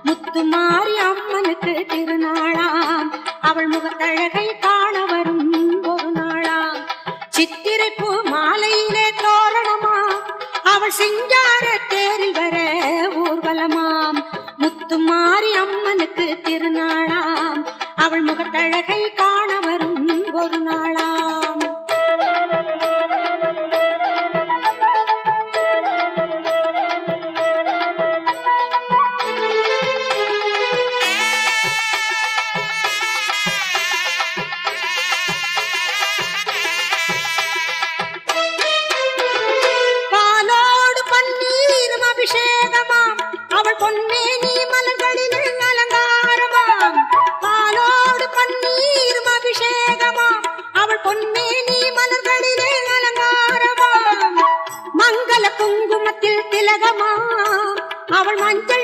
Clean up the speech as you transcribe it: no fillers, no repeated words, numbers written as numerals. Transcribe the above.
முத்துமாரி அம்மனுக்கு திருநாளாம் அவள் முகத்தழகை காண வரும் ஒரு நாளாம் சித்திரை பூ மாலையிலே தோரணமா அவள் சிங்கார தேரில் வர ஊர்வலமாம் முத்துமாரி அம்மனுக்கு திருநாளாம் அவள் முகத்தழகை காண வரும் ஒரு நாளாம் பாலோடு பன்னீரும் அபிஷேகமாம் அவள் பொன்னேனி மலர்களில் அலங்காரமாம் பாலோடு பன்னீரும் அபிஷேகமாம் அவள் பொன்னேனி மலர்களிலே அலங்காரமாம் மங்கள குங்குமத்தில் திலகமாம் அவள் மஞ்சள்